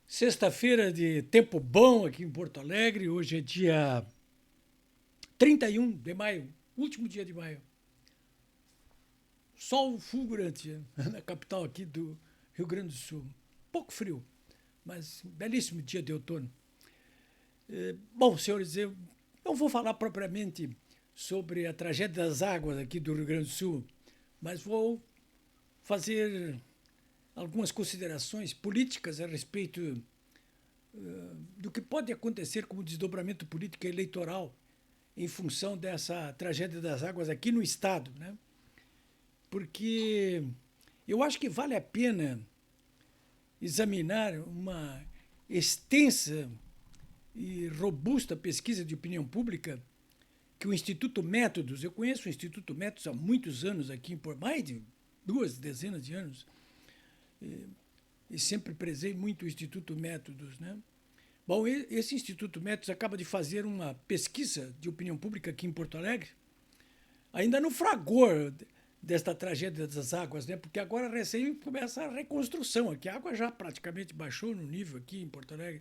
Sexta-feira de tempo bom aqui em Porto Alegre. Hoje é dia 31 de maio, último dia de maio. Sol fulgurante na capital aqui do Rio Grande do Sul. Pouco frio, mas belíssimo dia de outono. Bom, senhores, eu não vou falar propriamente sobre a tragédia das águas aqui do Rio Grande do Sul, mas vou fazer algumas considerações políticas a respeito do que pode acontecer como desdobramento político e eleitoral em função dessa tragédia das águas aqui no Estado, né? Porque eu acho que vale a pena examinar uma extensa e robusta pesquisa de opinião pública que o Instituto Métodos, eu conheço o Instituto Métodos há muitos anos aqui, por mais de 2 dezenas de anos, e sempre prezei muito o Instituto Métodos, né? Bom, esse Instituto Métodos acaba de fazer uma pesquisa de opinião pública aqui em Porto Alegre, ainda no fragor desta tragédia das águas, né? Porque agora recém começa a reconstrução aqui. A água já praticamente baixou no nível aqui em Porto Alegre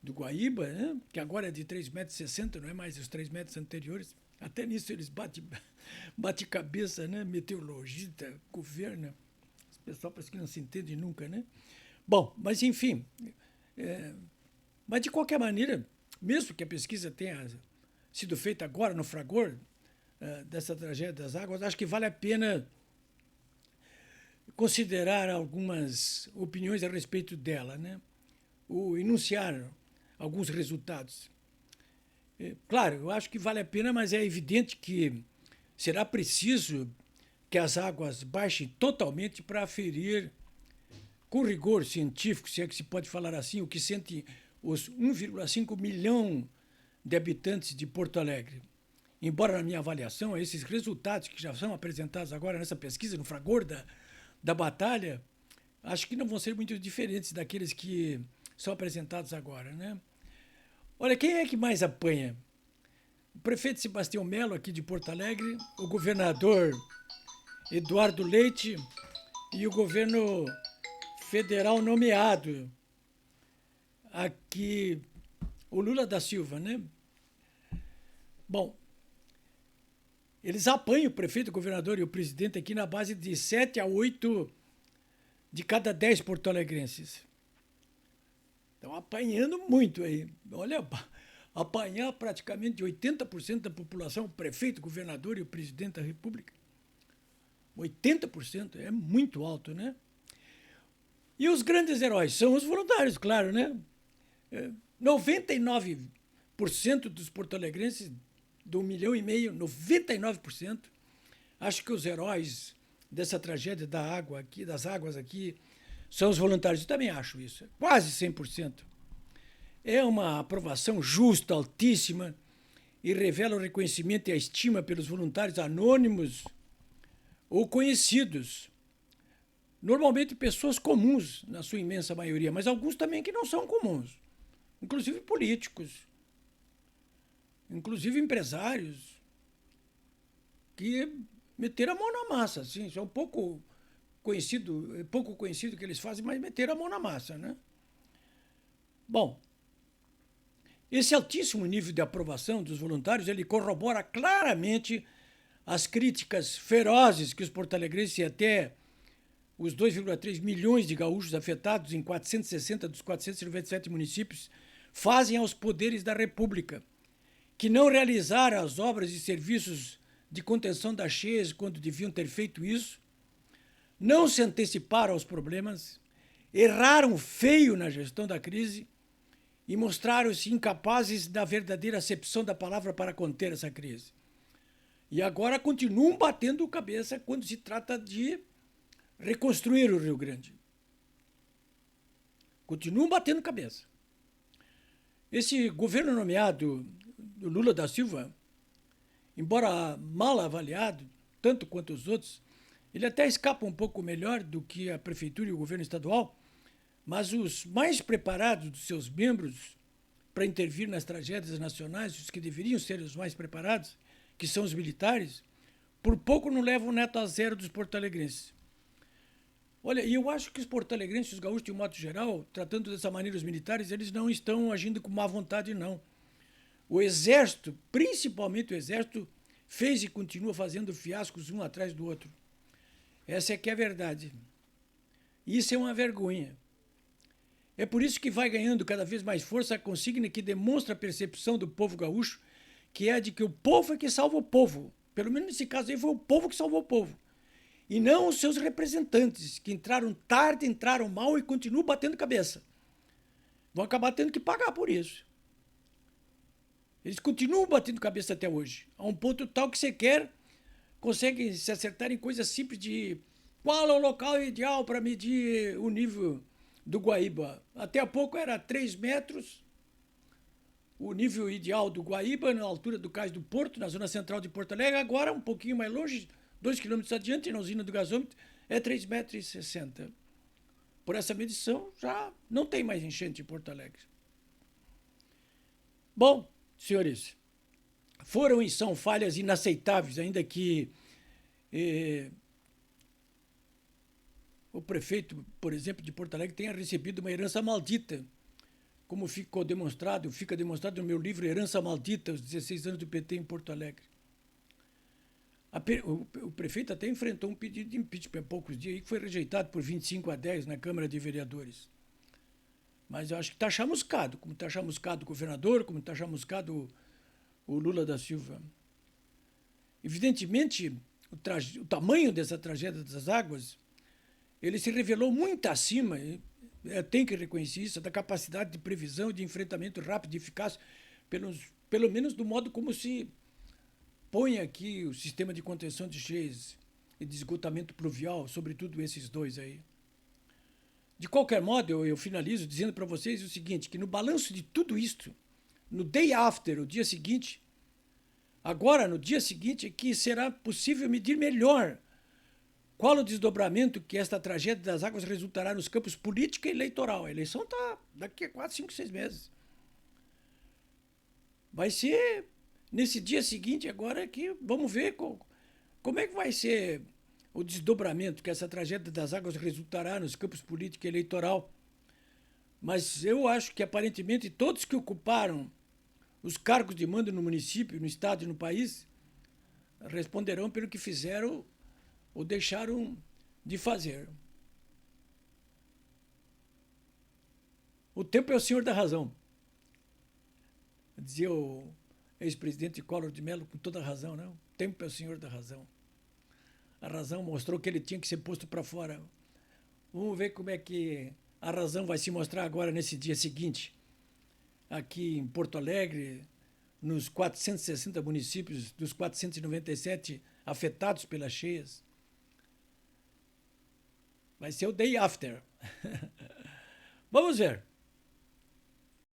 do Guaíba, né? Que agora é de 3,60 metros, não é mais os 3 metros anteriores. Até nisso eles bate cabeça, né? Meteorologista, governo. Esse pessoal parece que não se entende nunca, né? Bom, mas enfim. Mas de qualquer maneira, mesmo que a pesquisa tenha sido feita agora no fragor dessa tragédia das águas, acho que vale a pena considerar algumas opiniões a respeito dela, né? Ou enunciar alguns resultados. Claro, eu acho que vale a pena, mas é evidente que será preciso que as águas baixem totalmente para aferir com rigor científico, se é que se pode falar assim, o que sente os 1,5 milhão de habitantes de Porto Alegre. Embora, na minha avaliação, esses resultados que já são apresentados agora nessa pesquisa, no fragor da batalha, acho que não vão ser muito diferentes daqueles que são apresentados agora, né? Olha, quem é que mais apanha? O prefeito Sebastião Melo, aqui de Porto Alegre, o governador Eduardo Leite e o governo federal nomeado aqui, o Lula da Silva, né? Bom, eles apanham o prefeito, o governador e o presidente aqui na base de 7 a 8 de cada 10 porto-alegrenses. Estão apanhando muito aí. Olha, apanhar praticamente 80% da população, o prefeito, o governador e o presidente da República. 80% é muito alto, né? E os grandes heróis são os voluntários, claro, né? 99% dos porto-alegrenses, do 1,5 milhão, 99%, acho que os heróis dessa tragédia das águas aqui, são os voluntários. Eu também acho isso, quase 100%. É uma aprovação justa, altíssima, e revela o reconhecimento e a estima pelos voluntários anônimos ou conhecidos. Normalmente pessoas comuns, na sua imensa maioria, mas alguns também que não são comuns, inclusive políticos, inclusive empresários, que meteram a mão na massa, assim, são pouco conhecido o que eles fazem, mas meteram a mão na massa, né? Bom, esse altíssimo nível de aprovação dos voluntários, ele corrobora claramente as críticas ferozes que os porto-alegrenses e até os 2,3 milhões de gaúchos afetados em 460 dos 497 municípios fazem aos poderes da República, que não realizaram as obras e serviços de contenção das cheias quando deviam ter feito isso, não se anteciparam aos problemas, erraram feio na gestão da crise e mostraram-se incapazes da verdadeira acepção da palavra para conter essa crise. E agora continuam batendo cabeça quando se trata de reconstruir o Rio Grande. Continuam batendo cabeça. Esse governo nomeado do Lula da Silva, embora mal avaliado, tanto quanto os outros, ele até escapa um pouco melhor do que a prefeitura e o governo estadual, mas os mais preparados dos seus membros para intervir nas tragédias nacionais, os que deveriam ser os mais preparados, que são os militares, por pouco não levam nota a zero dos porto-alegrenses. Olha, e eu acho que os porto-alegrenses, os gaúchos, de um modo geral, tratando dessa maneira os militares, eles não estão agindo com má vontade, não. O Exército, principalmente o Exército, fez e continua fazendo fiascos um atrás do outro. Essa é que é a verdade. Isso é uma vergonha. É por isso que vai ganhando cada vez mais força a consigna que demonstra a percepção do povo gaúcho, que é a de que o povo é que salva o povo. Pelo menos nesse caso aí foi o povo que salvou o povo. E não os seus representantes, que entraram tarde, entraram mal e continuam batendo cabeça. Vão acabar tendo que pagar por isso. Eles continuam batendo cabeça até hoje, a um ponto tal que sequer conseguem se acertar em coisas simples de qual é o local ideal para medir o nível do Guaíba. Até há pouco era 3 metros, o nível ideal do Guaíba, na altura do Cais do Porto, na zona central de Porto Alegre. Agora, um pouquinho mais longe, 2 quilômetros adiante, na usina do gasômetro, é 3,60 metros. Por essa medição, já não tem mais enchente em Porto Alegre. Bom, senhores, foram e são falhas inaceitáveis, ainda que o prefeito, por exemplo, de Porto Alegre tenha recebido uma herança maldita, como fica demonstrado no meu livro Herança Maldita, os 16 anos do PT em Porto Alegre. O prefeito até enfrentou um pedido de impeachment há poucos dias, que foi rejeitado por 25-10 na Câmara de Vereadores. Mas eu acho que está chamuscado, como está chamuscado o governador, como está chamuscado o Lula da Silva. Evidentemente, o tamanho dessa tragédia das águas, ele se revelou muito acima, tem que reconhecer isso, da capacidade de previsão, de enfrentamento rápido e eficaz, pelo menos do modo como se põe aqui o sistema de contenção de cheias e de esgotamento pluvial, sobretudo esses dois aí. De qualquer modo, eu finalizo dizendo para vocês o seguinte, que no balanço de tudo isto, no day after, o dia seguinte, agora, no dia seguinte, é que será possível medir melhor qual o desdobramento que esta tragédia das águas resultará nos campos política e eleitoral. A eleição está daqui a 4, 5, 6 meses. Vai ser nesse dia seguinte agora que vamos ver como é que vai ser o desdobramento que essa tragédia das águas resultará nos campos política e eleitoral. Mas eu acho que, aparentemente, todos que ocuparam os cargos de mando no município, no estado e no país responderão pelo que fizeram ou deixaram de fazer. O tempo é o senhor da razão. Dizia o ex-presidente Collor de Mello com toda a razão, não? O tempo é o senhor da razão. A razão mostrou que ele tinha que ser posto para fora. Vamos ver como é que a razão vai se mostrar agora nesse dia seguinte, aqui em Porto Alegre, nos 460 municípios dos 497 afetados pelas cheias. Vai ser o day after. Vamos ver.